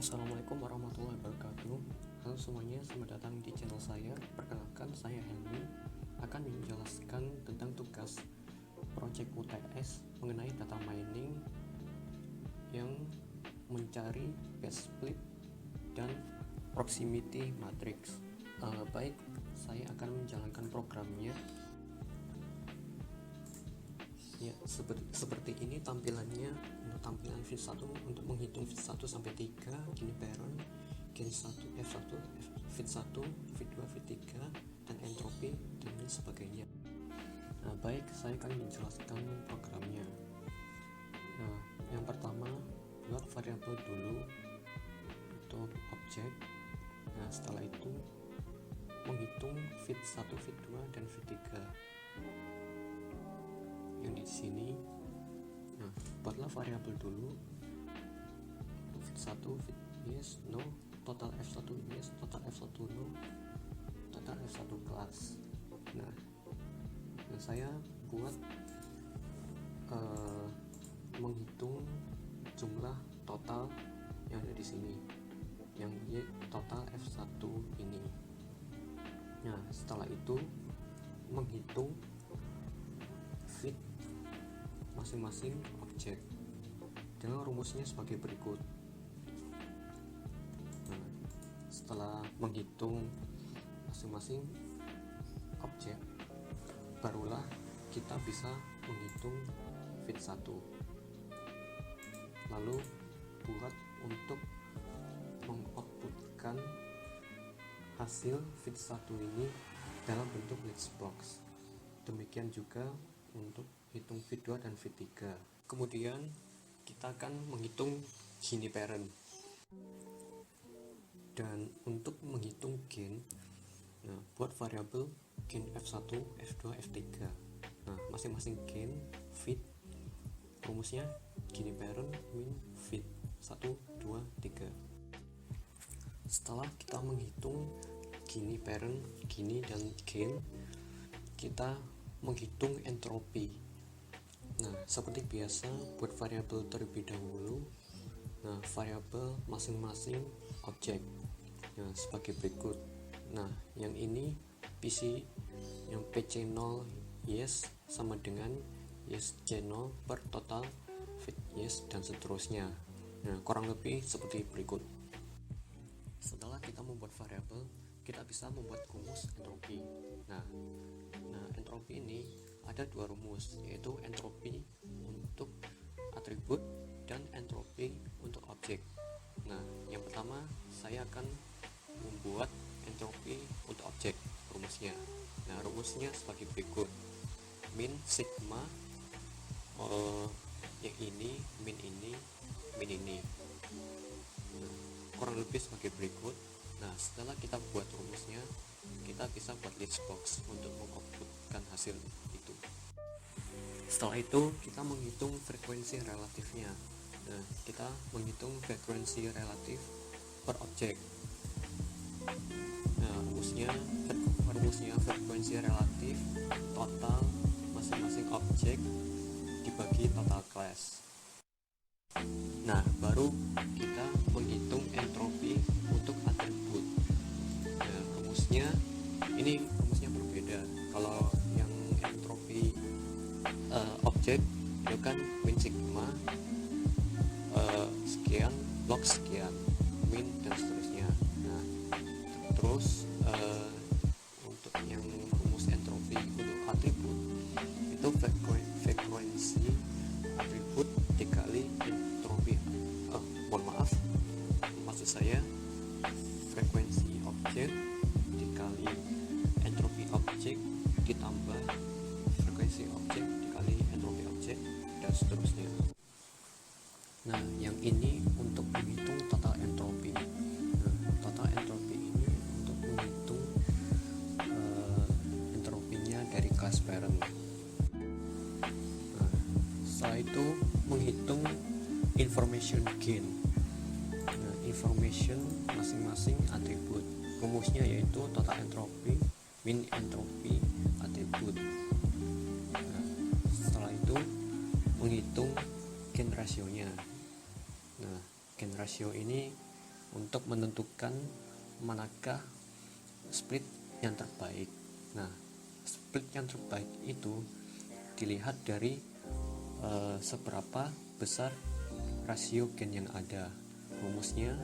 Assalamualaikum warahmatullahi wabarakatuh. Halo semuanya, selamat datang di channel saya. Perkenalkan, saya Helmi akan menjelaskan tentang tugas project UTS mengenai data mining yang mencari best split dan proximity matrix. Baik, saya akan menjalankan programnya. Ya, seperti ini tampilannya. Untuk tampilan fit 1 untuk menghitung fit 1 sampai 3, gini parent, gain 1, F1, fit 1, fit 2, fit 3, dan entropi dan lain sebagainya. Nah, baik, saya akan menjelaskan programnya. Nah, yang pertama, buat variabel dulu untuk objek. Nah, setelah itu menghitung fit 1, fit 2, dan fit 3 yang di sini. Nah, buatlah variabel dulu fit 1, fit yes, no, total F1 yes, total F1 no, total F1 kelas. Nah, saya buat menghitung jumlah total yang ada di sini, yang total F1 ini. Nah, setelah itu menghitung fit masing-masing objek dengan rumusnya sebagai berikut. Nah, setelah menghitung masing-masing objek, barulah kita bisa menghitung fit 1. Lalu buat untuk mengoutputkan hasil fit 1 ini dalam bentuk list box. Demikian juga untuk hitung fit 2 dan fit 3. Kemudian kita akan menghitung gini parent. Dan untuk menghitung gain, nah, buat variabel gain F1, F2, F3. Nah, masing-masing gain, fit, rumusnya gini parent min fit 1, 2, 3. Setelah kita menghitung gini parent, gini, dan gain, kita menghitung entropi. Nah, seperti biasa buat variabel terlebih dahulu. Nah, variabel masing-masing objek. Nah, sebagai berikut. Nah, yang ini PC yang PC0 yes sama dengan yes C0 per total fit yes dan seterusnya. Nah, kurang lebih seperti berikut. Setelah kita membuat variabel, kita bisa membuat rumus entropi. Nah, entropi ini ada dua rumus, yaitu entropi untuk atribut dan entropi untuk objek. Nah, yang pertama saya akan membuat entropi untuk objek, rumusnya. Nah, rumusnya sebagai berikut: min sigma yang ini, min ini, min ini. Nah, kurang lebih sebagai berikut. Nah, setelah kita buat rumusnya, kita bisa buat list box untuk mengoutputkan hasil itu. Setelah itu kita menghitung frekuensi relatifnya. Nah, kita menghitung frekuensi relatif per objek. Nah, rumusnya frekuensi relatif total masing-masing objek dibagi total class. Nah, baru kita menghitung entropi untuk atribut. Nah, rumusnya berbeda. Kalau yang entropi objek itu kan min sigma sekian log sekian, min dan seterusnya. Nah, terus untuk yang rumus entropi untuk atribut itu frekuensi atribut dikali entropi maksud saya frekuensi objek dikali entropi objek ditambah frekuensi objek dikali entropi objek dan seterusnya. Nah, yang ini untuk menghitung total entropi. Nah, total entropi ini untuk menghitung entropinya dari class parent. Nah, setelah itu menghitung information gain. Nah, information masing-masing atribut. Rumusnya yaitu total entropi min entropi atribut. Nah, setelah itu menghitung gain rasionya. Nah, gain rasio ini untuk menentukan manakah split yang terbaik. Nah, split yang terbaik itu dilihat dari seberapa besar rasio gen yang ada. Rumusnya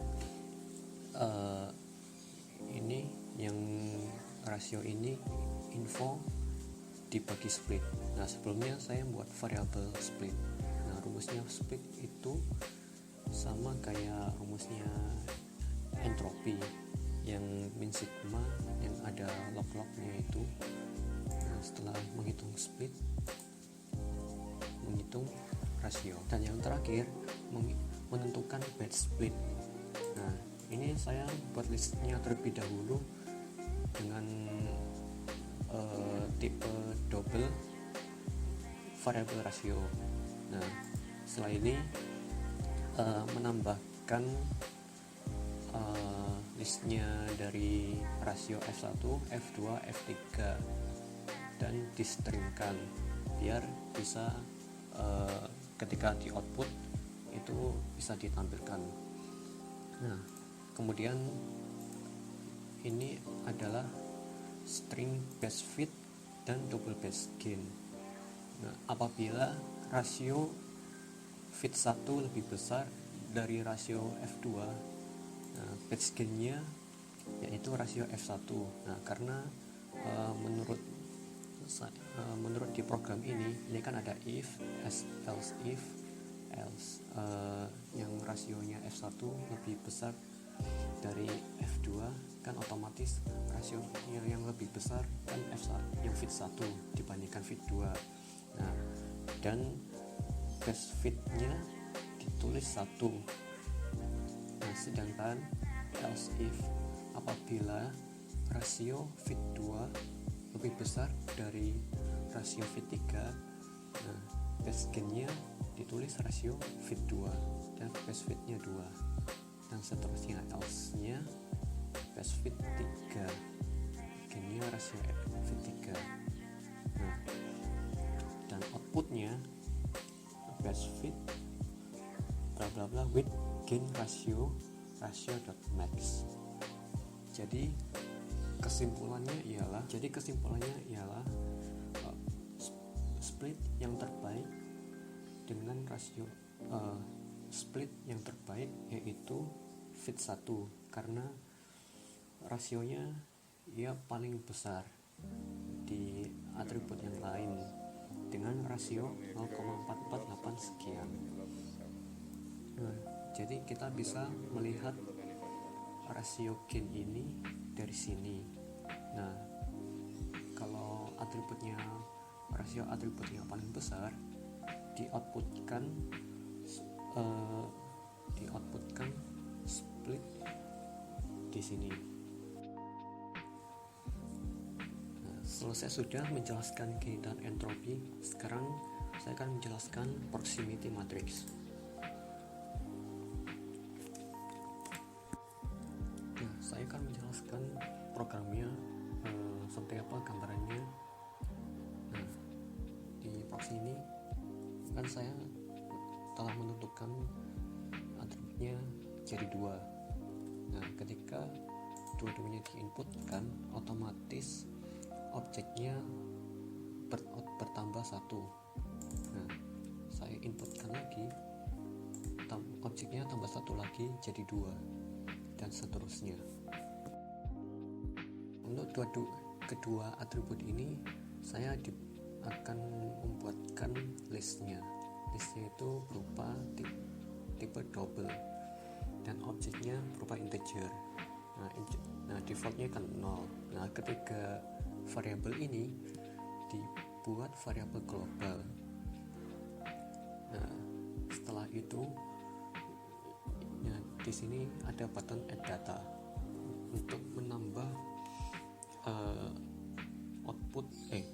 ini yang rasio ini info dibagi split. Nah, sebelumnya saya buat variabel split. Nah, rumusnya split itu sama kayak rumusnya entropi yang min sigma yang ada log-lognya itu. Nah, setelah menghitung split, menghitung rasio, dan yang terakhir menentukan batch split. Nah, ini saya buat listnya terlebih dahulu dengan tipe double variable rasio. Nah, setelah ini menambahkan listnya dari rasio F1, F2, F3 dan distringkan biar bisa ketika di output itu bisa ditampilkan. Nah, kemudian ini adalah string base fit dan double base gain. Nah, apabila rasio fit 1 lebih besar dari rasio F2, nah, base gain-nya yaitu rasio F1. Nah, karena menurut di program ini kan ada if, else if, else yang rasionya F1 lebih besar dari F2, kan otomatis rasionya yang lebih besar kan F1 yang fit 1 dibandingkan fit 2. Nah, dan base fit-nya ditulis 1. Nah, sedangkan else if apabila rasio fit 2 lebih besar dari rasio fit 3, nah, base gain-nya ditulis rasio fit 2 dan base fit-nya 2, dan seterusnya. Else-nya base fit 3, gain-nya rasio fit 3. Nah, dan outputnya base fit bla bla bla with gain rasio dot max. Jadi kesimpulannya ialah split yang terbaik dengan rasio split yang terbaik yaitu fit 1 karena rasionya ya paling besar di atribut yang lain dengan rasio 0,448 sekian. Nah, jadi kita bisa melihat rasio gain ini dari sini. Nah, kalau rasio atributnya paling besar dioutputkan split di sini. Nah, selesai sudah menjelaskan gain dan entropi. Sekarang saya akan menjelaskan proximity matrix. Nah, saya akan menjelaskan programnya seperti apa gambarannya. Nah, di proxy ini kan saya telah menentukan atributnya jadi 2. Nah, ketika dua-duanya diinputkan, otomatis objeknya bertambah 1. Nah, saya inputkan lagi, objeknya tambah 1 lagi jadi 2, dan seterusnya. Untuk kedua atribut ini saya akan membuatkan listnya itu berupa tipe double dan objeknya berupa integer. Nah, defaultnya kan 0. Nah, ketika variabel ini dibuat variabel global. Nah, setelah itu di sini ada button add data untuk menambah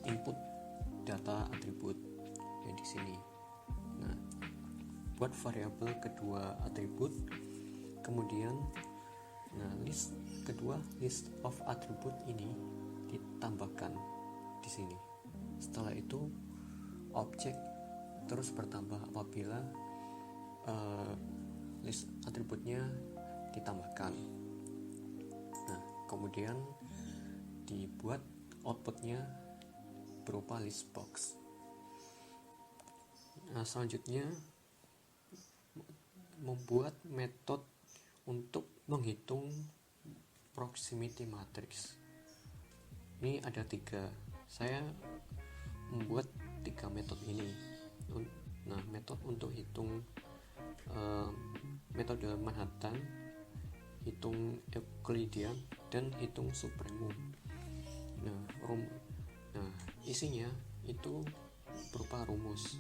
input data atribut yang di sini. Nah, buat variabel kedua atribut, kemudian list of atribut ini ditambahkan di sini. Setelah itu objek terus bertambah apabila list atributnya ditambahkan. Nah, kemudian dibuat outputnya berupa list box. Nah, selanjutnya membuat metode untuk menghitung proximity matrix. Ini ada 3. Saya membuat 3 metode ini. Nah, metode untuk hitung metode Manhattan, hitung Euclidean, dan hitung supremum. Nah, isinya itu berupa rumus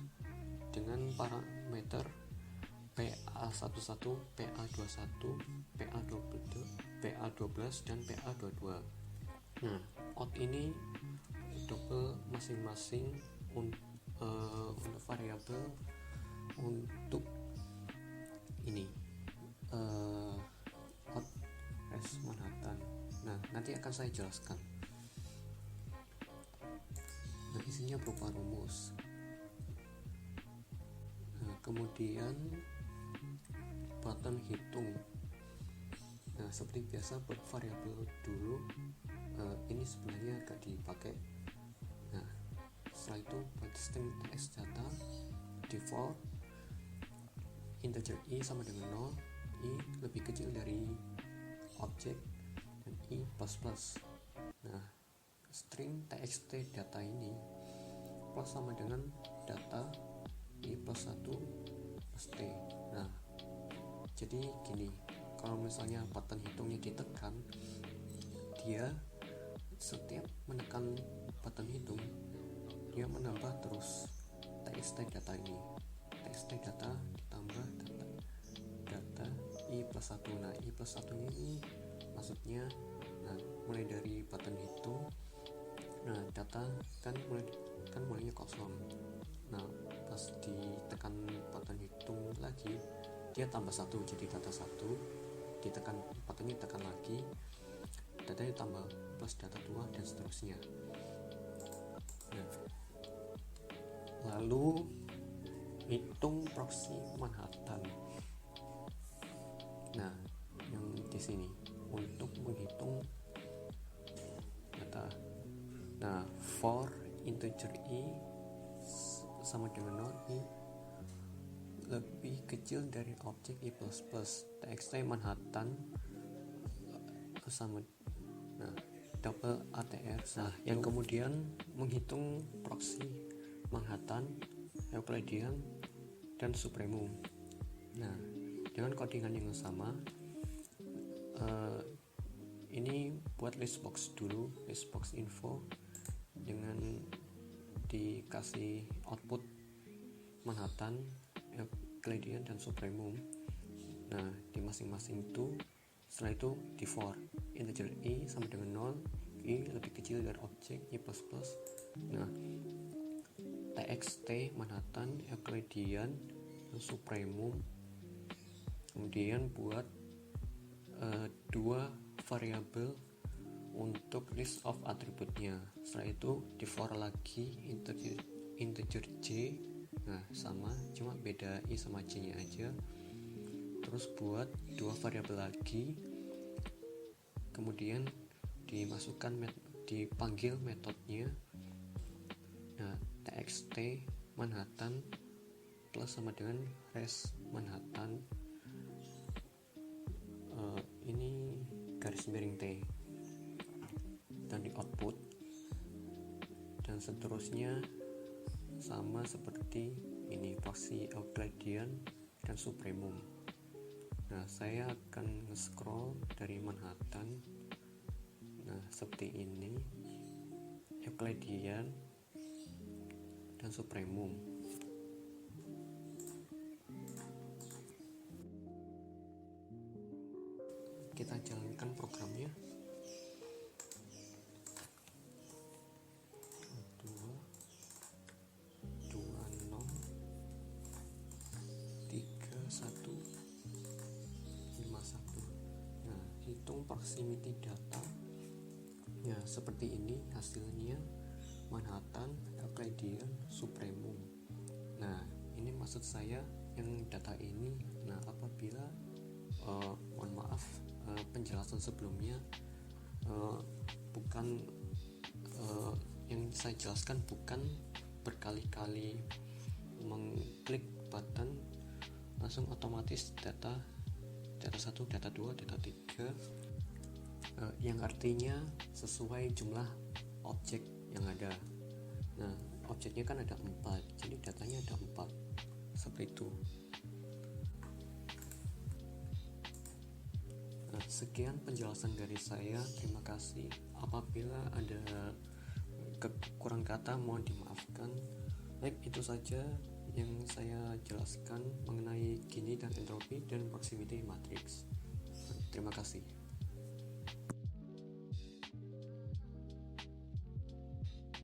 dengan parameter PA11, PA21, PA12, PA12, dan PA22. Nah, out ini double masing-masing untuk variabel untuk ini out res Manhattan. Nah, nanti akan saya jelaskan. Nah, isinya berupa rumus. Nah, kemudian button hitung. Nah, seperti biasa buat variabel dulu, ini sebenarnya agak dipakai. Nah, setelah itu buat string text data default integer i sama dengan 0, i lebih kecil dari objek, dan i plus. Nah, string txt data ini plus sama dengan data i plus 1 plus t. Nah, jadi gini, kalau misalnya button hitungnya ditekan, dia setiap menekan button hitung, dia menambah terus txt data ini. Txt data ditambah data i plus 1. Nah, i plus 1 ini maksudnya, nah, mulai dari button hitung, nah, data kan mulainya kosong. Nah, pas ditekan button hitung lagi, dia tambah 1 jadi data 1, ditekan buttonnya tekan lagi, datanya tambah plus data 2, dan seterusnya. Nah, lalu hitung proxy Manhattan. Nah, yang di sini untuk menghitung data. Nah, for integer i sama dengan 0, i lebih kecil dari objek i plus plus, txt Manhattan sama, nah, double ATR. Nah, yang kemudian menghitung proxy Manhattan, Euclidean, dan supremum. Nah, dengan codingan yang sama, ini buat list box dulu, list box info, dengan dikasih output Manhattan, Euclidean, dan supremum. Nah, di masing-masing itu, setelah itu di for integer i sama dengan 0, i lebih kecil dari objek i plus plus. Nah, txt Manhattan, Euclidean, dan supremum. Kemudian buat 2 variabel untuk list of atributnya. Setelah itu di for lagi integer j. Nah, sama, cuma beda i sama j nya aja. Terus buat 2 variabel lagi, kemudian dipanggil metodenya. Nah, txt Manhattan plus sama dengan res Manhattan, ini garis miring t, dan di output, dan seterusnya sama seperti ini proxy Euclidean dan supremum. Nah, saya akan nge-scroll dari Manhattan. Nah, seperti ini Euclidean dan supremum. Kita jalankan programnya. 2, 20, 30, 31, 51. Nah, hitung proximity data. Nah, seperti ini hasilnya Manhattan, Euclidean, supremum. Nah, ini maksud saya yang data ini. Nah, apabila mohon maaf, penjelasan sebelumnya bukan yang saya jelaskan bukan berkali-kali mengklik button langsung otomatis data 1, data 2, data 3, yang artinya sesuai jumlah objek yang ada. Nah, objeknya kan ada 4, jadi datanya ada 4, seperti itu. Nah, sekian penjelasan dari saya. Terima kasih. Apabila ada kurang kata mohon dimaafkan. Baik, itu saja yang saya jelaskan mengenai Gini dan entropi dan proximity matrix. Terima kasih.